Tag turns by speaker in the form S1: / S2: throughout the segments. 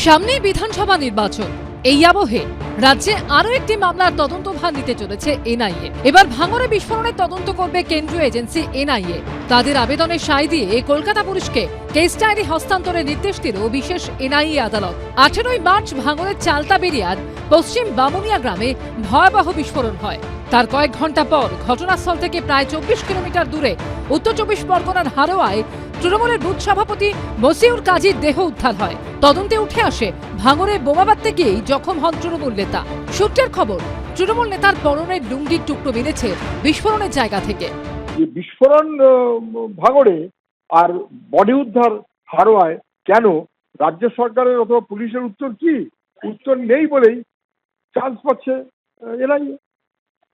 S1: সামনেই বিধানসভা নির্বাচন, এই আবহে রাজ্যে আরো একটি মামলার তদন্তভার নিতে চলেছে এনআইএ। এবার ভাঙড়ে বিস্ফোরণের তদন্ত করবে কেন্দ্রীয় এজেন্সি এনআইএ। তাদের আবেদনে সায় দিয়ে কলকাতা পুলিশকে কেস ডায়েরি হস্তান্তরের নির্দেশ দিল বিশেষ এনআইএ আদালত। 18 মার্চ ভাঙড়ের চালতাবেরিয়ার পশ্চিম বামুনিয়া গ্রামে ভয়াবহ বিস্ফোরণ হয়। তার কয়েক ঘন্টা পর ঘটনাস্থল থেকে প্রায় 24 কিলোমিটার দূরে উত্তর 24 পরগনার হারোয়ায় তৃণমূলের বুথ সভাপতি মসিউর কাজীর দেহ উদ্ধার হয়। তদন্তে উঠে আসে ভাঙড়ে বোমা বাঁধতে গিয়েই জখম হন তৃণমূল নেতা। সূত্রের খবর, তৃণমূল নেতার পরনের লুঙ্গির টুকরো মিলেছে বিস্ফোরণের জায়গা থেকে।
S2: বিস্ফোরণ ভাঙড়ে আর বডি উদ্ধার হারোয়ায় কেন? রাজ্য সরকারের অথবা পুলিশের উত্তর কি? উত্তর নেই বলেই চান্স পাচ্ছে এনআইএ।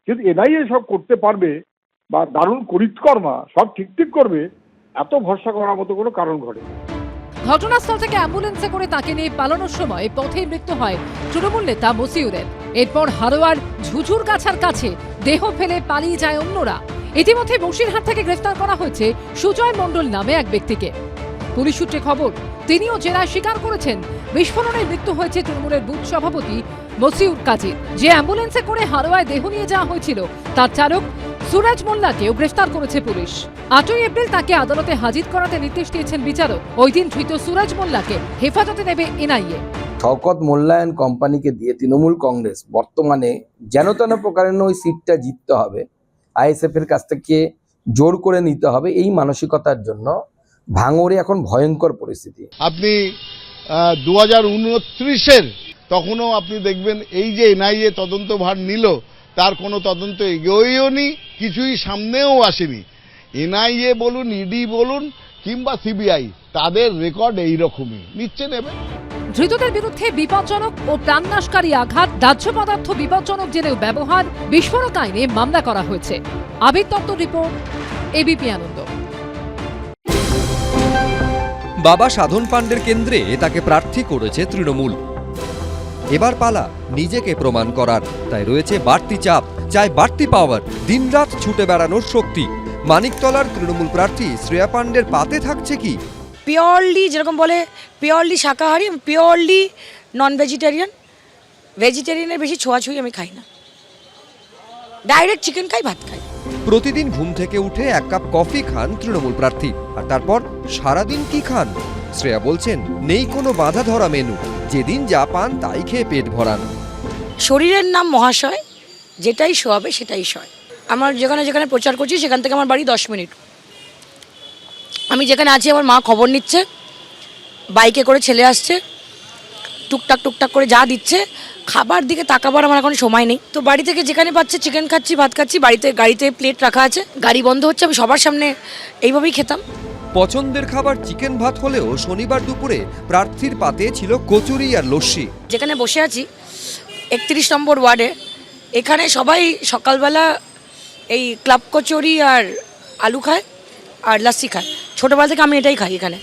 S2: যদি এনআইএ সব করতে পারবে বা দারুণ করিতকর্মা সব ঠিক করবে, এত ভরসা করার মতো কোনো কারণ ঘটে।
S1: ঘটনাস্থল থেকে অ্যাম্বুলেন্সে করে তাকে নিয়ে পালানোর সময় পথেই মৃত্যু হয় তৃণমূল নেতা মসিউরের। এরপর হারোয়ার ঝুঝুরগাছার কাছে দেহ ফেলে পালিয়ে যায় অন্যরা। ইতিমধ্যে বসিরহাট থেকে গ্রেফতার করা হয়েছে সুজয় মণ্ডল নামে এক ব্যক্তিকে। পুলিশ সূত্রে খবর, তিনিও জেরায় স্বীকার করেছেন বিস্ফোরণে মৃত্যু হয়েছে তৃণমূলের বুথ সভাপতি মসিউর কাজীর। যে অ্যাম্বুলেন্সে করে হারোয়ায় দেহ নিয়ে যাওয়া হয়েছিল তার চালক সুরাজ মোল্লাকেও গ্রেফতার করেছে পুলিশ। 8 এপ্রিল তাকে আদালতে হাজির করাতে নির্দেশ দিয়েছেন বিচারক। ওই দিন ধৃত সুরাজ মোল্লাকে হেফাজতে নেবে এনআইএ।
S3: শওকত মোল্লায়ন কোম্পানিকে দিয়ে তৃণমূল কংগ্রেস বর্তমানে যেন তেন প্রকারে ওই সিটটা জিততে হবে, আইএসএফ এর কাছ থেকে জোর করে নিতে হবে, এই মানসিকতার জন্য ভাঙড়ে এখন ভয়ঙ্কর পরিস্থিতি।
S4: আপনি 2029-এর তখনও আপনি দেখবেন এই যে এনআইএ তদন্ত ভার নিল, তার কোনো তদন্ত এগোয়ও নি, কিছুই সামনেও আসেনি। এনআইএ বলুন, ইডি বলুন কিংবা সিবিআই, তাদের রেকর্ড এইরকমই, নিচ্ছে নেবে।
S1: ধৃতদের বিরুদ্ধে বিপজ্জনক ও প্রাণনাশকারী আঘাত, দাহ্য পদার্থ বিপজ্জনক জেনেও ব্যবহার, বিস্ফোরক আইনে মামলা করা হয়েছে। আবির দত্ত রিপোর্ট, এবিপি আনন্দ।
S5: বাবা সাধন পাণ্ডের কেন্দ্রে তাকে প্রার্থী করেছে তৃণমূল। এবার পালা নিজেকে প্রমাণ করার, তাই রয়েছে বাড়তি চাপ, চাই বাড়তি পাওয়ার, দিনরাত ছুটে বেড়ানোর শক্তি। মানিকতলার তৃণমূল প্রার্থী শ্রেয়া পাণ্ডের পাতে থাকছে কি?
S6: পিওরলি, যেরকম বলে পিওরলি শাকাহারি, পিওরলি নন ভেজিটেরিয়ান। ভেজিটেরিয়ানের বেশি ছোঁয়াছুঁই আমি খাই না, ডাইরেক্ট চিকেন খাই, ভাত খাই।
S5: প্রতিদিন ঘুম থেকে উঠে 1 কাপ কফি খান তৃণমূল প্রার্থী, আর তারপর সারাদিন কি খান? শ্রেয়া বলছেন নেই কোনো বাধা ধরা মেনু, যেদিন যা পান তাই খেয়ে পেট ভরান।
S6: শরীরের নাম মহাশয়, যেটাই শোয়াবে সেটাই শয়। আমার যেখানে যেখানে প্রচার করছি সেখান থেকে আমার বাড়ি 10 মিনিট। আমি যেখানে আছি আমার মা খবর নিচ্ছে, বাইকে করে ছেলে আসছে, টুকটাক টুকটাক করে যা দিচ্ছে, খাবার দিকে তাকাবার আমার এখন সময় নেই। তো বাড়ি থেকে যেখানে পাচ্ছে চিকেন খাচ্ছি, ভাত খাচ্ছি, গাড়িতে প্লেট রাখা আছে, গাড়ি বন্ধ হচ্ছে, আমি সবার সামনে এইভাবেই খেতাম।
S5: পছন্দের খাবার চিকেন ভাত হলেও শনিবার দুপুরে প্রার্থীর পাতে ছিল কচুরি আর লস্যি।
S6: যেখানে বসে আছি 31 নম্বর ওয়ার্ডে, এখানে সবাই সকালবেলা এই ক্লাব কচুরি আর আলু খায় আর লস্যি খায়। ছোটবেলা থেকে আমি এটাই খাই এখানে।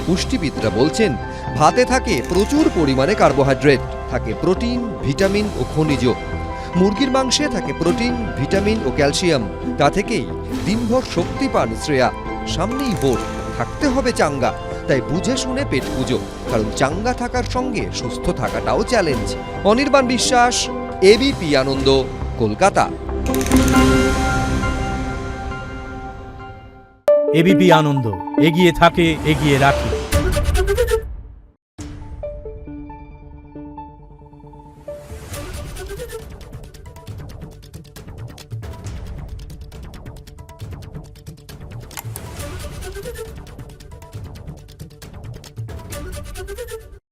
S5: পুষ্টিবিদরা বলছেন ভাতে থাকে প্রচুর পরিমাণে কার্বোহাইড্রেট, থাকে প্রোটিন, ভিটামিন ও খনিজ। মুরগির মাংসে থাকে প্রোটিন, ভিটামিন ও ক্যালসিয়াম। তা থেকেই দিনভর শক্তি পান শ্রেয়া। সামনেই ভোট, থাকতে হবে চাঙ্গা, তাই বুঝে শুনে পেট পুজো, কারণ চাঙ্গা থাকার সঙ্গে সুস্থ থাকাটাও চ্যালেঞ্জ। অনির্বাণ বিশ্বাস, এবিপি আনন্দ, কলকাতা।
S7: এবিপি আনন্দ, এগিয়ে থাকে, এগিয়ে রাখে।